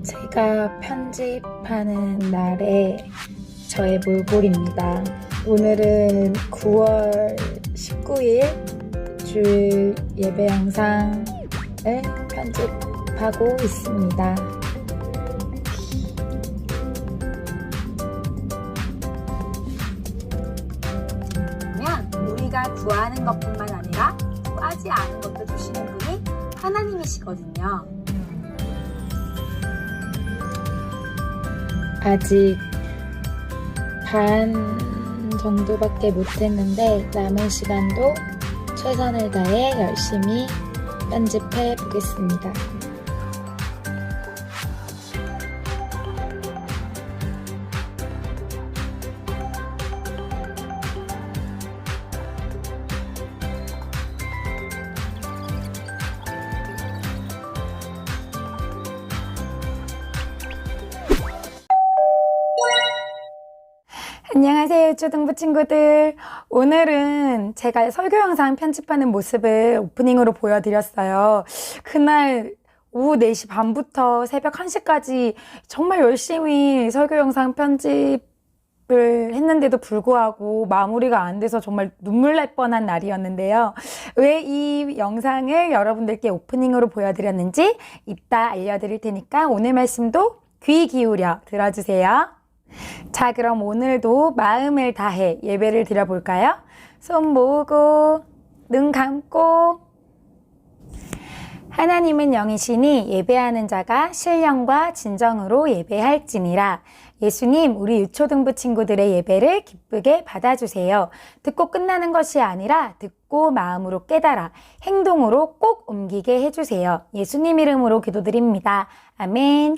제가 편집하는 날에 저의 몰골입니다. 오늘은 9월 19일 주일 예배 영상을 편집하고 있습니다. 우리가 구하는 것뿐만 아니라 구하지 않은 것도 주시는 분이 하나님이시거든요. 아직 반 정도밖에 못했는데 남은 시간도 최선을 다해 열심히 편집해 보겠습니다. 안녕하세요, 초등부 친구들. 오늘은 제가 설교 영상 편집하는 모습을 오프닝으로 보여드렸어요. 그날 오후 4시 반부터 새벽 1시까지 정말 열심히 설교 영상 편집을 했는데도 불구하고 마무리가 안 돼서 정말 눈물 날 뻔한 날이었는데요. 왜 이 영상을 여러분들께 오프닝으로 보여드렸는지 이따 알려드릴 테니까 오늘 말씀도 귀 기울여 들어주세요. 자, 그럼 오늘도 마음을 다해 예배를 드려볼까요? 손 모으고 눈 감고. 하나님은 영이시니 예배하는 자가 신령과 진정으로 예배할지니라. 예수님, 우리 유초등부 친구들의 예배를 기쁘게 받아주세요. 듣고 끝나는 것이 아니라 듣고 마음으로 깨달아 행동으로 꼭 옮기게 해주세요. 예수님 이름으로 기도드립니다. 아멘.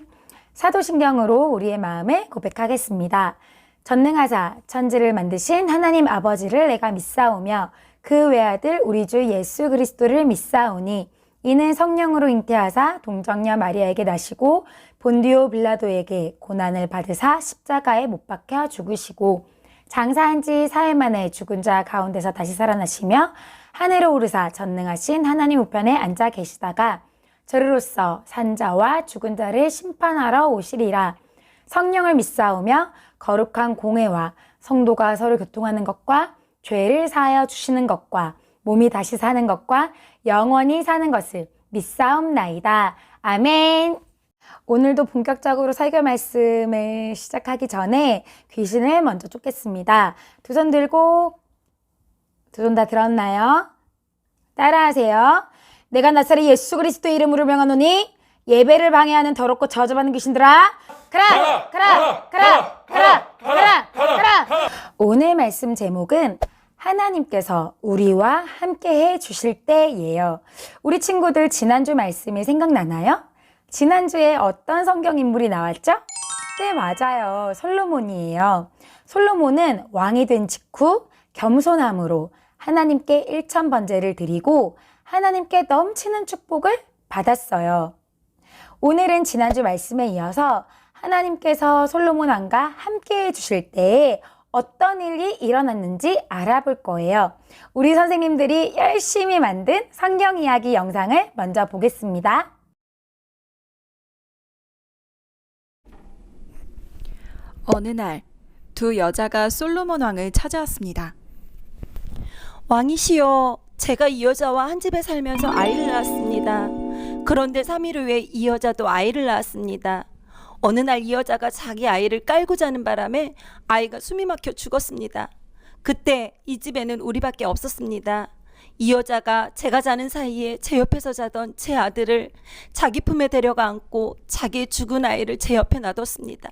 사도신경으로 우리의 마음을 고백하겠습니다. 전능하사 천지를 만드신 하나님 아버지를 내가 믿사오며 그 외아들 우리 주 예수 그리스도를 믿사오니 이는 성령으로 잉태하사 동정녀 마리아에게 나시고 본디오 빌라도에게 고난을 받으사 십자가에 못 박혀 죽으시고 장사한 지 사흘 만에 죽은 자 가운데서 다시 살아나시며 하늘에 오르사 전능하신 하나님 우편에 앉아 계시다가 저리로서 산자와 죽은 자를 심판하러 오시리라. 성령을 믿사오며 거룩한 공회와 성도가 서로 교통하는 것과 죄를 사하여 주시는 것과 몸이 다시 사는 것과 영원히 사는 것을 믿사옵나이다. 아멘. 오늘도 본격적으로 설교 말씀을 시작하기 전에 귀신을 먼저 쫓겠습니다. 두 손 들고, 두 손 다 들었나요? 따라하세요. 내가 나사렛 예수 그리스도의 이름으로 명하노니 예배를 방해하는 더럽고 저주받는 귀신들아, 가라. 오늘 말씀 제목은 하나님께서 우리와 함께 해 주실 때예요. 우리 친구들 지난주 말씀이 생각나나요? 지난주에 어떤 성경 인물이 나왔죠? 네, 맞아요. 솔로몬이에요. 솔로몬은 왕이 된 직후 겸손함으로 하나님께 일천번제를 드리고 하나님께 넘치는 축복을 받았어요. 오늘은 지난주 말씀에 이어서 하나님께서 솔로몬 왕과 함께 해주실 때에 어떤 일이 일어났는지 알아볼 거예요. 우리 선생님들이 열심히 만든 성경 이야기 영상을 먼저 보겠습니다. 어느 날 두 여자가 솔로몬 왕을 찾아왔습니다. 왕이시여, 제가 이 여자와 한 집에 살면서 아이를 낳았습니다. 그런데 3일 후에 이 여자도 아이를 낳았습니다. 어느 날 이 여자가 자기 아이를 깔고 자는 바람에 아이가 숨이 막혀 죽었습니다. 그때 이 집에는 우리밖에 없었습니다. 이 여자가 제가 자는 사이에 제 옆에서 자던 제 아들을 자기 품에 데려가 안고 자기의 죽은 아이를 제 옆에 놔뒀습니다.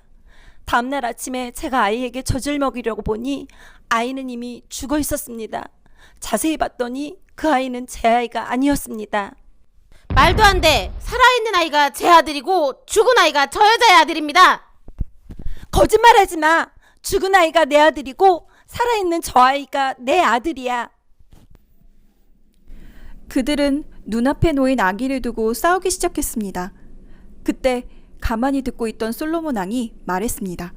다음날 아침에 제가 아이에게 젖을 먹이려고 보니 아이는 이미 죽어 있었습니다. 자세히 봤더니 그 아이는 제 아이가 아니었습니다. 말도 안 돼. 살아있는 아이가 제 아들이고 죽은 아이가 저 여자의 아들입니다. 거짓말하지 마. 죽은 아이가 내 아들이고 살아있는 저 아이가 내 아들이야. 그들은 눈앞에 놓인 아기를 두고 싸우기 시작했습니다. 그때 가만히 듣고 있던 솔로몬 왕이 말했습니다.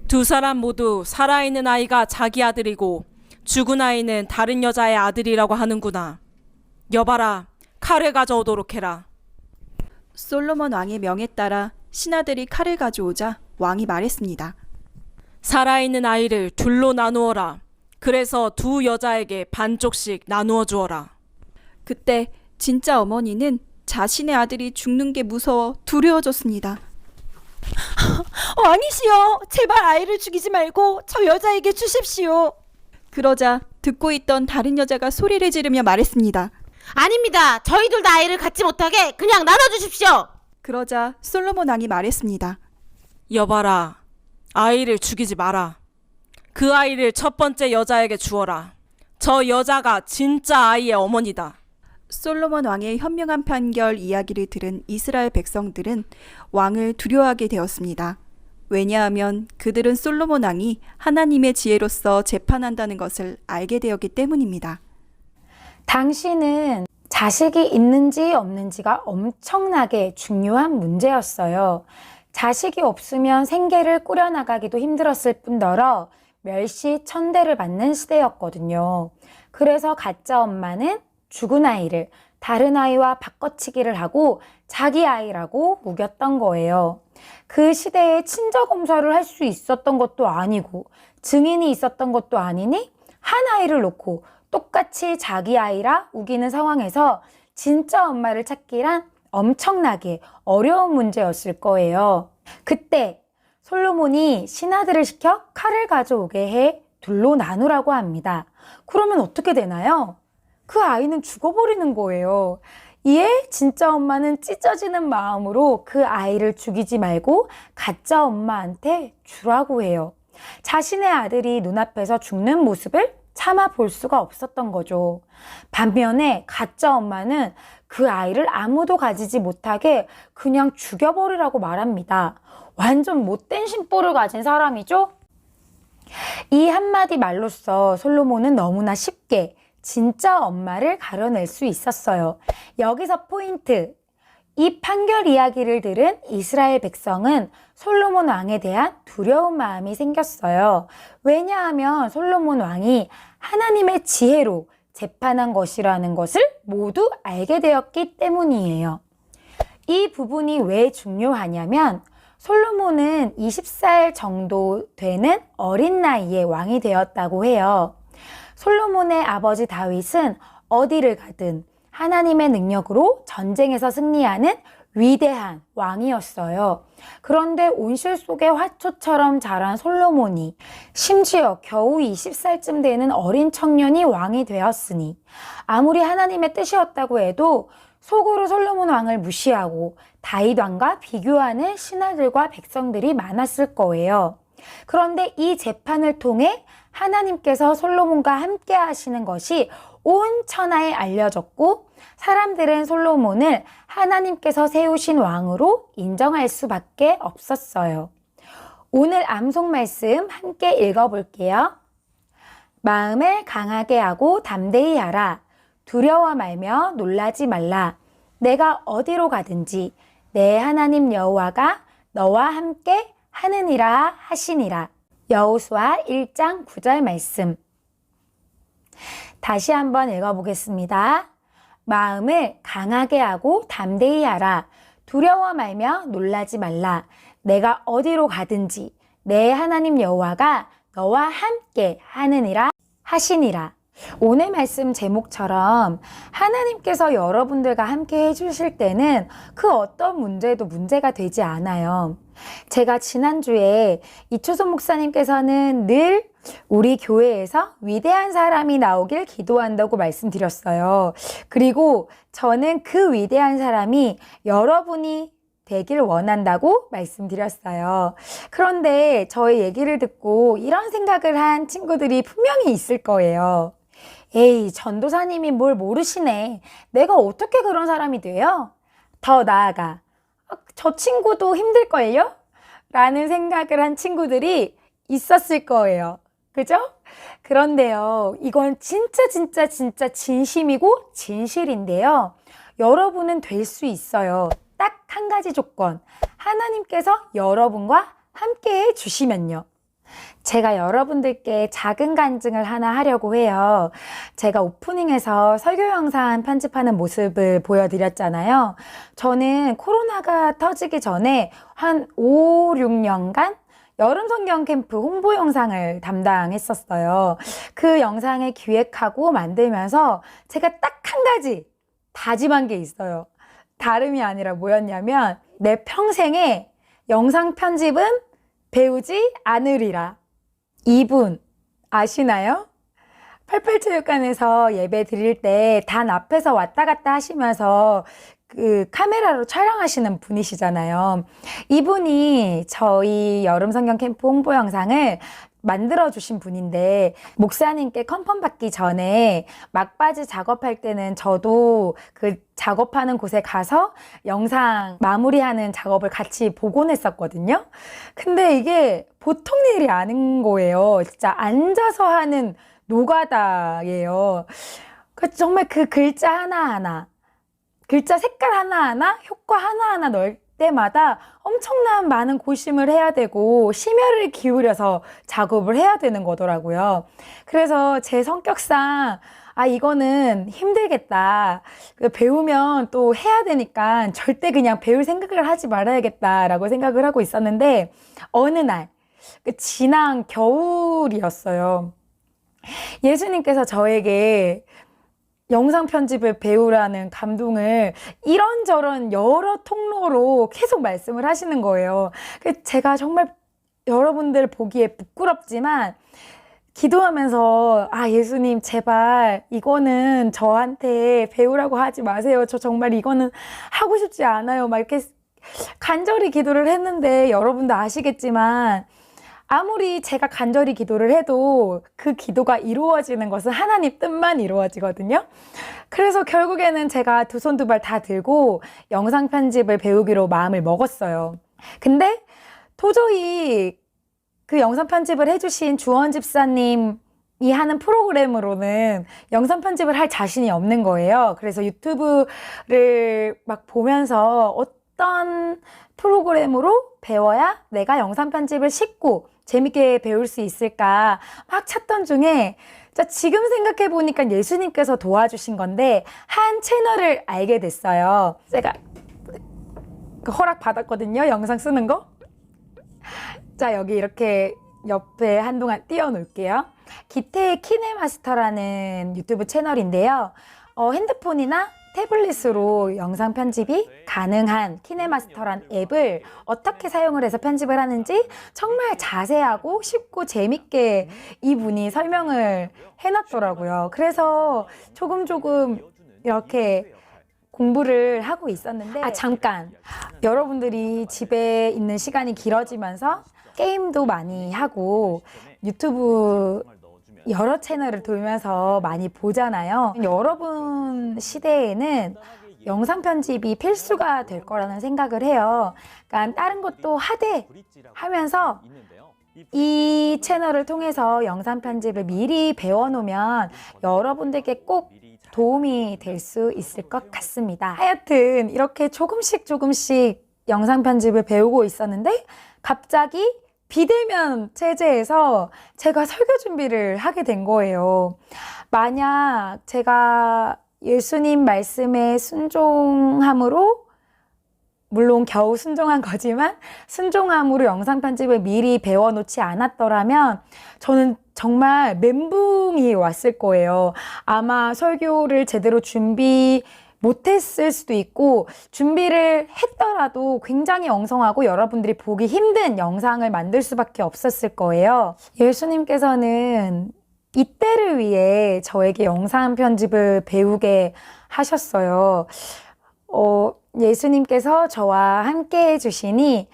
두 사람 모두 살아있는 아이가 자기 아들이고 죽은 아이는 다른 여자의 아들이라고 하는구나. 여봐라, 칼을 가져오도록 해라. 솔로몬 왕의 명에 따라 신하들이 칼을 가져오자 왕이 말했습니다. 살아있는 아이를 둘로 나누어라. 그래서 두 여자에게 반쪽씩 나누어 주어라. 그때 진짜 어머니는 자신의 아들이 죽는 게 무서워 두려워졌습니다. 왕이시여, 제발 아이를 죽이지 말고 저 여자에게 주십시오. 그러자 듣고 있던 다른 여자가 소리를 지르며 말했습니다. 아닙니다. 저희 둘 다 아이를 갖지 못하게 그냥 나눠주십시오. 그러자 솔로몬 왕이 말했습니다. 여봐라. 아이를 죽이지 마라. 그 아이를 첫 번째 여자에게 주어라. 저 여자가 진짜 아이의 어머니다. 솔로몬 왕의 현명한 판결 이야기를 들은 이스라엘 백성들은 왕을 두려워하게 되었습니다. 왜냐하면 그들은 솔로몬 왕이 하나님의 지혜로서 재판한다는 것을 알게 되었기 때문입니다. 당시는 자식이 있는지 없는지가 엄청나게 중요한 문제였어요. 자식이 없으면 생계를 꾸려나가기도 힘들었을 뿐더러 멸시천대를 받는 시대였거든요. 그래서 가짜 엄마는 죽은 아이를 다른 아이와 바꿔치기를 하고 자기 아이라고 우겼던 거예요. 그 시대에 친자검사를 할 수 있었던 것도 아니고 증인이 있었던 것도 아니니 한 아이를 놓고 똑같이 자기 아이라 우기는 상황에서 진짜 엄마를 찾기란 엄청나게 어려운 문제였을 거예요. 그때 솔로몬이 신하들을 시켜 칼을 가져오게 해 둘로 나누라고 합니다. 그러면 어떻게 되나요? 그 아이는 죽어버리는 거예요. 이에 진짜 엄마는 찢어지는 마음으로 그 아이를 죽이지 말고 가짜 엄마한테 주라고 해요. 자신의 아들이 눈앞에서 죽는 모습을 참아 볼 수가 없었던 거죠. 반면에 가짜 엄마는 그 아이를 아무도 가지지 못하게 그냥 죽여버리라고 말합니다. 완전 못된 심보를 가진 사람이죠? 이 한마디 말로써 솔로몬은 너무나 쉽게 진짜 엄마를 가려낼 수 있었어요. 여기서 포인트! 이 판결 이야기를 들은 이스라엘 백성은 솔로몬 왕에 대한 두려운 마음이 생겼어요. 왜냐하면 솔로몬 왕이 하나님의 지혜로 재판한 것이라는 것을 모두 알게 되었기 때문이에요. 이 부분이 왜 중요하냐면 솔로몬은 20살 정도 되는 어린 나이에 왕이 되었다고 해요. 솔로몬의 아버지 다윗은 어디를 가든 하나님의 능력으로 전쟁에서 승리하는 위대한 왕이었어요. 그런데 온실 속의 화초처럼 자란 솔로몬이 심지어 겨우 20살쯤 되는 어린 청년이 왕이 되었으니 아무리 하나님의 뜻이었다고 해도 속으로 솔로몬 왕을 무시하고 다윗 왕과 비교하는 신하들과 백성들이 많았을 거예요. 그런데 이 재판을 통해 하나님께서 솔로몬과 함께 하시는 것이 온 천하에 알려졌고 사람들은 솔로몬을 하나님께서 세우신 왕으로 인정할 수밖에 없었어요. 오늘 암송 말씀 함께 읽어볼게요. 마음을 강하게 하고 담대히 하라. 두려워 말며 놀라지 말라. 내가 어디로 가든지 내 하나님 여호와가 너와 함께 하느니라 하시니라. 여호수아 1장 9절 말씀. 다시 한번 읽어보겠습니다. 마음을 강하게 하고 담대히 하라. 두려워 말며 놀라지 말라. 내가 어디로 가든지 내 하나님 여호와가 너와 함께 하느니라 하시니라. 오늘 말씀 제목처럼 하나님께서 여러분들과 함께 해주실 때는 그 어떤 문제도 문제가 되지 않아요. 제가 지난주에 이초선 목사님께서는 늘 우리 교회에서 위대한 사람이 나오길 기도한다고 말씀드렸어요. 그리고 저는 그 위대한 사람이 여러분이 되길 원한다고 말씀드렸어요. 그런데 저의 얘기를 듣고 이런 생각을 한 친구들이 분명히 있을 거예요. 에이, 전도사님이 뭘 모르시네. 내가 어떻게 그런 사람이 돼요? 더 나아가 저 친구도 힘들걸요? 라는 생각을 한 친구들이 있었을 거예요. 그죠? 그런데요, 이건 진짜 진심이고 진실인데요. 여러분은 될 수 있어요. 딱 한 가지 조건. 하나님께서 여러분과 함께 해 주시면요. 제가 여러분들께 작은 간증을 하나 하려고 해요. 제가 오프닝에서 설교 영상 편집하는 모습을 보여드렸잖아요. 저는 코로나가 터지기 전에 한 5, 6년간 여름 성경 캠프 홍보 영상을 담당했었어요. 그 영상을 기획하고 만들면서 제가 딱 한 가지 다짐한 게 있어요. 다름이 아니라 뭐였냐면 내 평생에 영상 편집은 배우지 않으리라. 이분 아시나요? 88체육관에서 예배 드릴 때 단 앞에서 왔다 갔다 하시면서 그 카메라로 촬영하시는 분이시잖아요. 이분이 저희 여름 성경 캠프 홍보 영상을 만들어주신 분인데, 목사님께 컨펌 받기 전에 막바지 작업할 때는 저도 그 작업하는 곳에 가서 영상 마무리하는 작업을 같이 보곤 했었거든요. 근데 이게 보통 일이 아닌 거예요. 진짜 앉아서 하는 노가다예요. 정말 그 글자 하나하나, 글자 색깔 하나하나, 효과 하나하나 넣을 때마다 엄청난 많은 고심을 해야 되고 심혈을 기울여서 작업을 해야 되는 거더라고요. 그래서 제 성격상 이거는 힘들겠다. 배우면 또 해야 되니까 절대 그냥 배울 생각을 하지 말아야겠다라고 생각을 하고 있었는데, 어느 날 지난 겨울이었어요. 예수님께서 저에게 영상 편집을 배우라는 감동을 이런저런 여러 통로로 계속 말씀을 하시는 거예요. 제가 정말 여러분들 보기에 부끄럽지만 기도하면서 예수님 제발 이거는 저한테 배우라고 하지 마세요. 저 정말 이거는 하고 싶지 않아요. 막 이렇게 간절히 기도를 했는데, 여러분도 아시겠지만 아무리 제가 간절히 기도를 해도 그 기도가 이루어지는 것은 하나님 뜻만 이루어지거든요. 그래서 결국에는 제가 두 손 두 발 다 들고 영상 편집을 배우기로 마음을 먹었어요. 근데 도저히 그 영상 편집을 해주신 주원 집사님이 하는 프로그램으로는 영상 편집을 할 자신이 없는 거예요. 그래서 유튜브를 막 보면서 어떤 프로그램으로 배워야 내가 영상 편집을 쉽고 재밌게 배울 수 있을까 막 찾던 중에, 지금 생각해 보니까 예수님께서 도와주신 건데 한 채널을 알게 됐어요. 제가 허락 받았거든요, 영상 쓰는 거. 여기 이렇게 옆에 한동안 띄워놓을게요. 기태의 키네마스터라는 유튜브 채널인데요. 핸드폰이나 태블릿으로 영상 편집이 가능한 키네마스터란 앱을 어떻게 사용을 해서 편집을 하는지 정말 자세하고 쉽고 재밌게 이분이 설명을 해놨더라고요. 그래서 조금 이렇게 공부를 하고 있었는데, 잠깐, 여러분들이 집에 있는 시간이 길어지면서 게임도 많이 하고 유튜브 여러 채널을 돌면서 많이 보잖아요. 여러분 시대에는 영상 편집이 필수가 될 거라는 생각을 해요. 그러니까 다른 것도 하되 하면서 이 채널을 통해서 영상 편집을 미리 배워놓으면 여러분들께 꼭 도움이 될 수 있을 것 같습니다. 하여튼 이렇게 조금씩 영상 편집을 배우고 있었는데, 갑자기 비대면 체제에서 제가 설교 준비를 하게 된 거예요. 만약 제가 예수님 말씀에 순종함으로, 물론 겨우 순종한 거지만 순종함으로 영상 편집을 미리 배워놓지 않았더라면 저는 정말 멘붕이 왔을 거예요. 아마 설교를 제대로 준비 못했을 수도 있고, 준비를 했더라도 굉장히 엉성하고 여러분들이 보기 힘든 영상을 만들 수밖에 없었을 거예요. 예수님께서는 이때를 위해 저에게 영상 편집을 배우게 하셨어요. 예수님께서 저와 함께 해주시니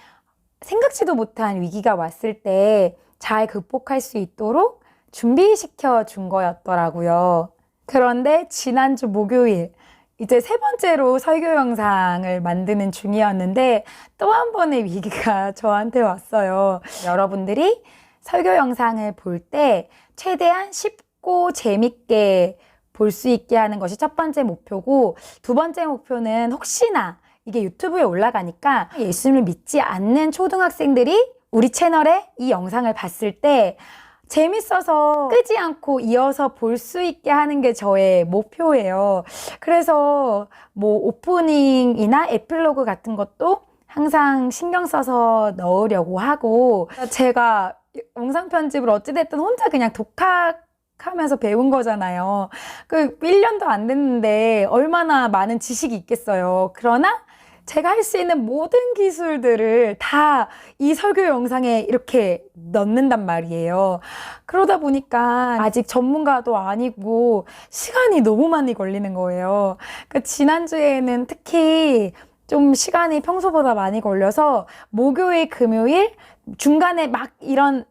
생각지도 못한 위기가 왔을 때 잘 극복할 수 있도록 준비시켜 준 거였더라고요. 그런데 지난주 목요일, 이제 세 번째로 설교 영상을 만드는 중이었는데 또 한 번의 위기가 저한테 왔어요. 여러분들이 설교 영상을 볼 때 최대한 쉽고 재밌게 볼 수 있게 하는 것이 첫 번째 목표고, 두 번째 목표는 혹시나 이게 유튜브에 올라가니까 예수님을 믿지 않는 초등학생들이 우리 채널에 이 영상을 봤을 때 재밌어서 끄지 않고 이어서 볼 수 있게 하는 게 저의 목표예요. 그래서 뭐 오프닝이나 에필로그 같은 것도 항상 신경 써서 넣으려고 하고, 제가 영상 편집을 어찌됐든 혼자 그냥 독학하면서 배운 거잖아요. 1년도 안 됐는데 얼마나 많은 지식이 있겠어요. 그러나 제가 할 수 있는 모든 기술들을 다 이 설교 영상에 이렇게 넣는단 말이에요. 그러다 보니까 아직 전문가도 아니고 시간이 너무 많이 걸리는 거예요. 지난주에는 특히 좀 시간이 평소보다 많이 걸려서 목요일, 금요일 중간에 막 이런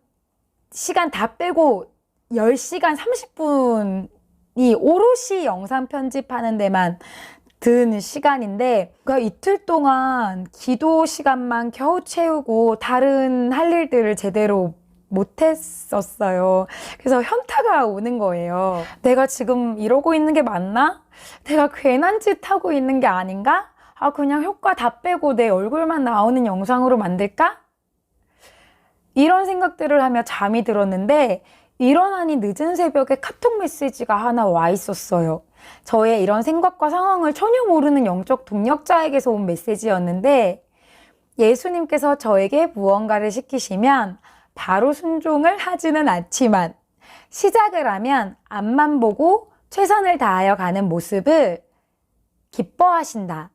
시간 다 빼고 10시간 30분이 오롯이 영상 편집하는 데만 든 시간인데, 이틀 동안 기도 시간만 겨우 채우고 다른 할 일들을 제대로 못했었어요. 그래서 현타가 오는 거예요. 내가 지금 이러고 있는 게 맞나? 내가 괜한 짓 하고 있는 게 아닌가? 그냥 효과 다 빼고 내 얼굴만 나오는 영상으로 만들까? 이런 생각들을 하며 잠이 들었는데, 일어나니 늦은 새벽에 카톡 메시지가 하나 와 있었어요. 저의 이런 생각과 상황을 전혀 모르는 영적 동력자에게서 온 메시지였는데, 예수님께서 저에게 무언가를 시키시면 바로 순종을 하지는 않지만 시작을 하면 앞만 보고 최선을 다하여 가는 모습을 기뻐하신다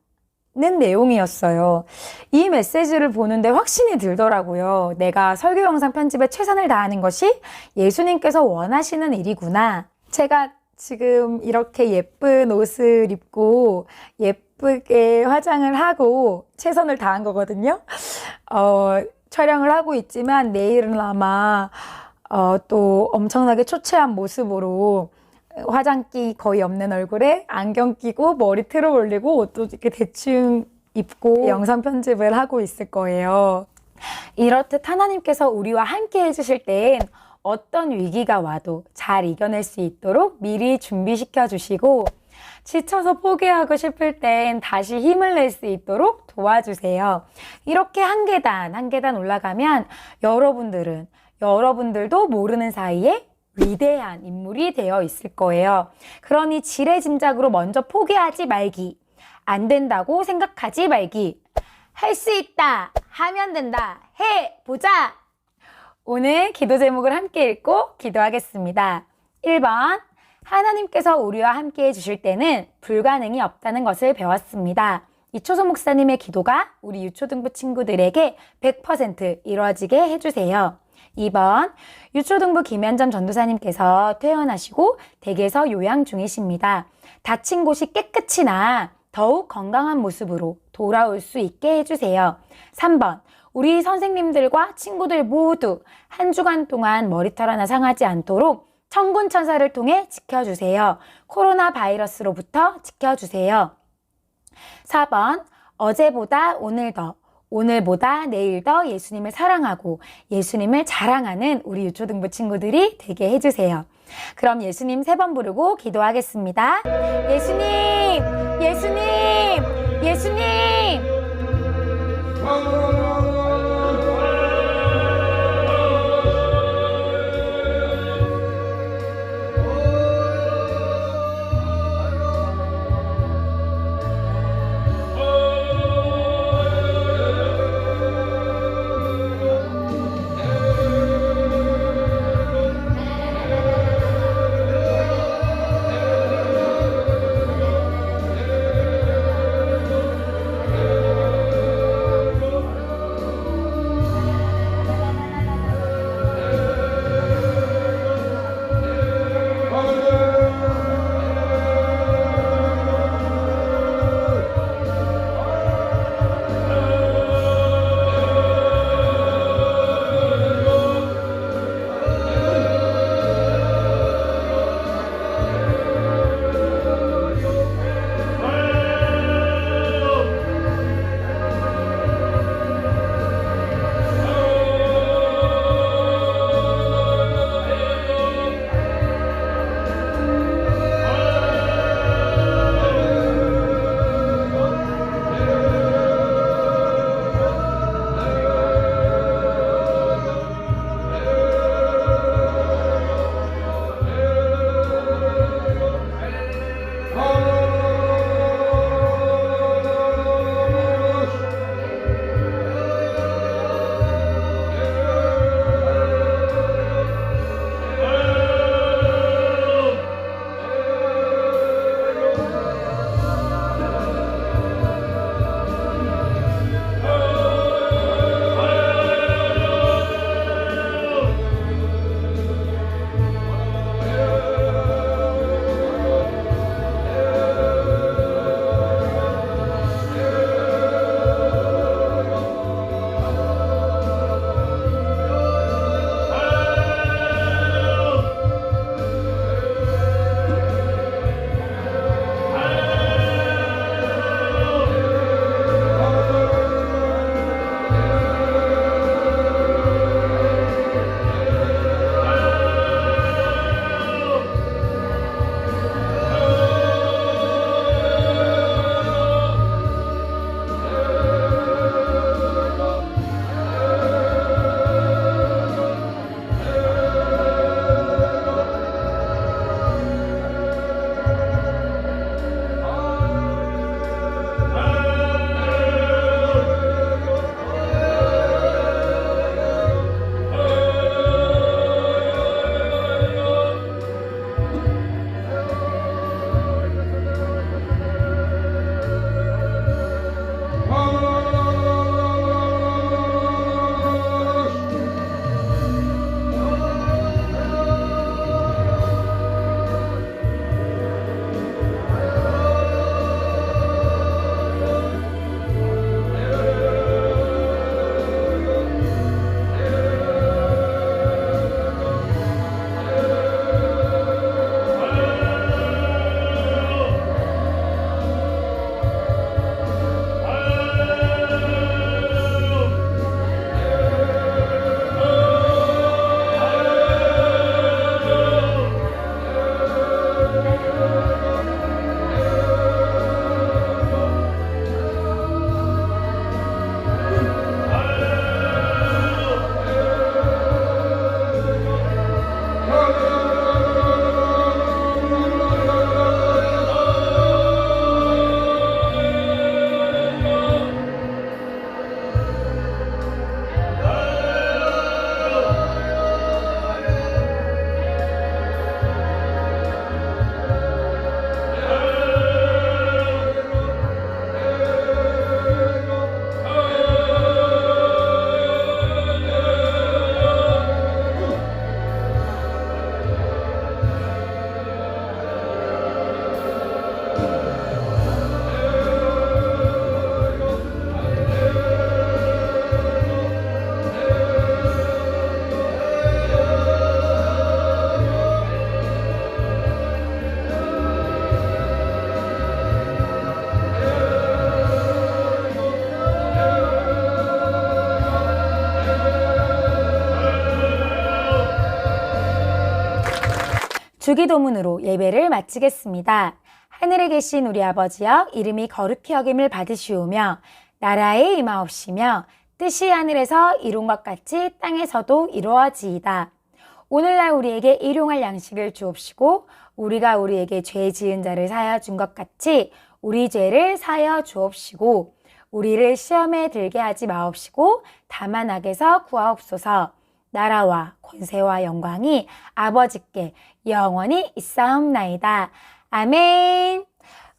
는 내용이었어요. 이 메시지를 보는데 확신이 들더라고요. 내가 설교 영상 편집에 최선을 다하는 것이 예수님께서 원하시는 일이구나. 제가 지금 이렇게 예쁜 옷을 입고 예쁘게 화장을 하고 최선을 다한 거거든요. 촬영을 하고 있지만 내일은 아마 또 엄청나게 초췌한 모습으로 화장기 거의 없는 얼굴에 안경 끼고 머리 틀어 올리고 옷도 이렇게 대충 입고 영상 편집을 하고 있을 거예요. 이렇듯 하나님께서 우리와 함께 해주실 땐 어떤 위기가 와도 잘 이겨낼 수 있도록 미리 준비시켜 주시고, 지쳐서 포기하고 싶을 땐 다시 힘을 낼 수 있도록 도와주세요. 이렇게 한 계단 한 계단 올라가면 여러분들도 모르는 사이에 위대한 인물이 되어 있을 거예요. 그러니 지레짐작으로 먼저 포기하지 말기, 안 된다고 생각하지 말기, 할 수 있다, 하면 된다, 해보자. 오늘 기도 제목을 함께 읽고 기도하겠습니다. 1번, 하나님께서 우리와 함께 해주실 때는 불가능이 없다는 것을 배웠습니다. 이초소 목사님의 기도가 우리 유초등부 친구들에게 100% 이루어지게 해주세요. 2번, 유초등부 김현점 전도사님께서 퇴원하시고 댁에서 요양 중이십니다. 다친 곳이 깨끗이 나 더욱 건강한 모습으로 돌아올 수 있게 해주세요. 3번, 우리 선생님들과 친구들 모두 한 주간 동안 머리털 하나 상하지 않도록 천군천사를 통해 지켜주세요. 코로나 바이러스로부터 지켜주세요. 4번, 어제보다 오늘 더, 오늘보다 내일 더 예수님을 사랑하고 예수님을 자랑하는 우리 유초등부 친구들이 되게 해주세요. 그럼 예수님 3번 부르고 기도하겠습니다. 예수님, 예수님, 예수님. 주기도문으로 예배를 마치겠습니다. 하늘에 계신 우리 아버지여, 이름이 거룩히 여김을 받으시오며 나라에 임하옵시며 뜻이 하늘에서 이룬 것 같이 땅에서도 이루어지이다. 오늘날 우리에게 일용할 양식을 주옵시고 우리가 우리에게 죄 지은 자를 사하여 준 것 같이 우리 죄를 사하여 주옵시고 우리를 시험에 들게 하지 마옵시고 다만 악에서 구하옵소서. 나라와 권세와 영광이 아버지께 영원히 있사옵나이다. 아멘.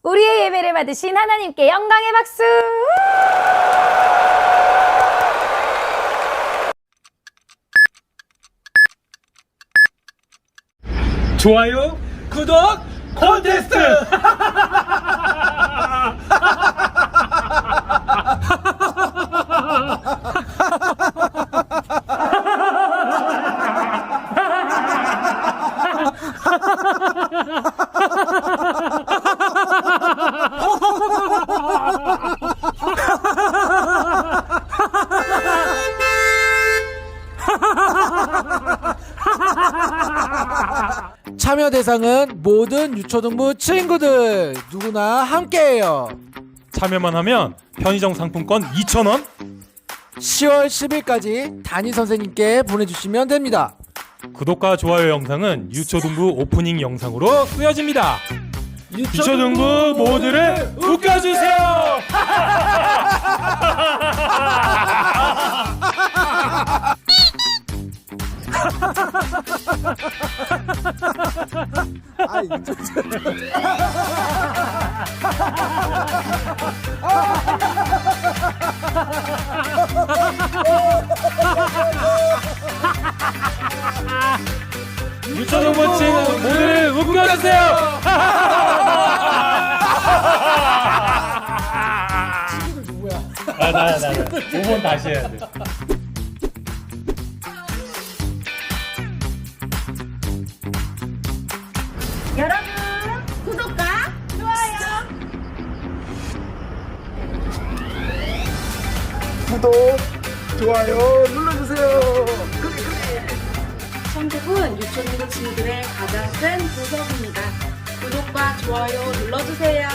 우리의 예배를 받으신 하나님께 영광의 박수. 좋아요, 구독, 콘테스트! 참여 대상은 모든 유초등부 친구들 누구나 함께해요. 참여만 하면 편의점 상품권 2,000원, 10월 10일까지 담임 선생님께 보내주시면 됩니다. 구독과 좋아요 영상은 유초등부 오프닝 영상으로 쓰여집니다. 유초등부 모두를 웃겨주세요! 유초등부 친구 모두를 웃겨주세요! 나야 5번 다시 해야 돼. 여러분 구독과 좋아요 천국은 유초등부 친구들의 가장 큰 보석입니다. 구독과 좋아요 눌러주세요.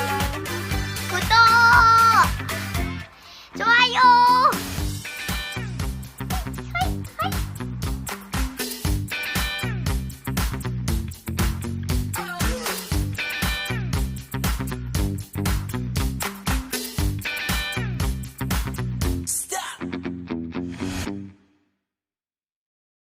구독!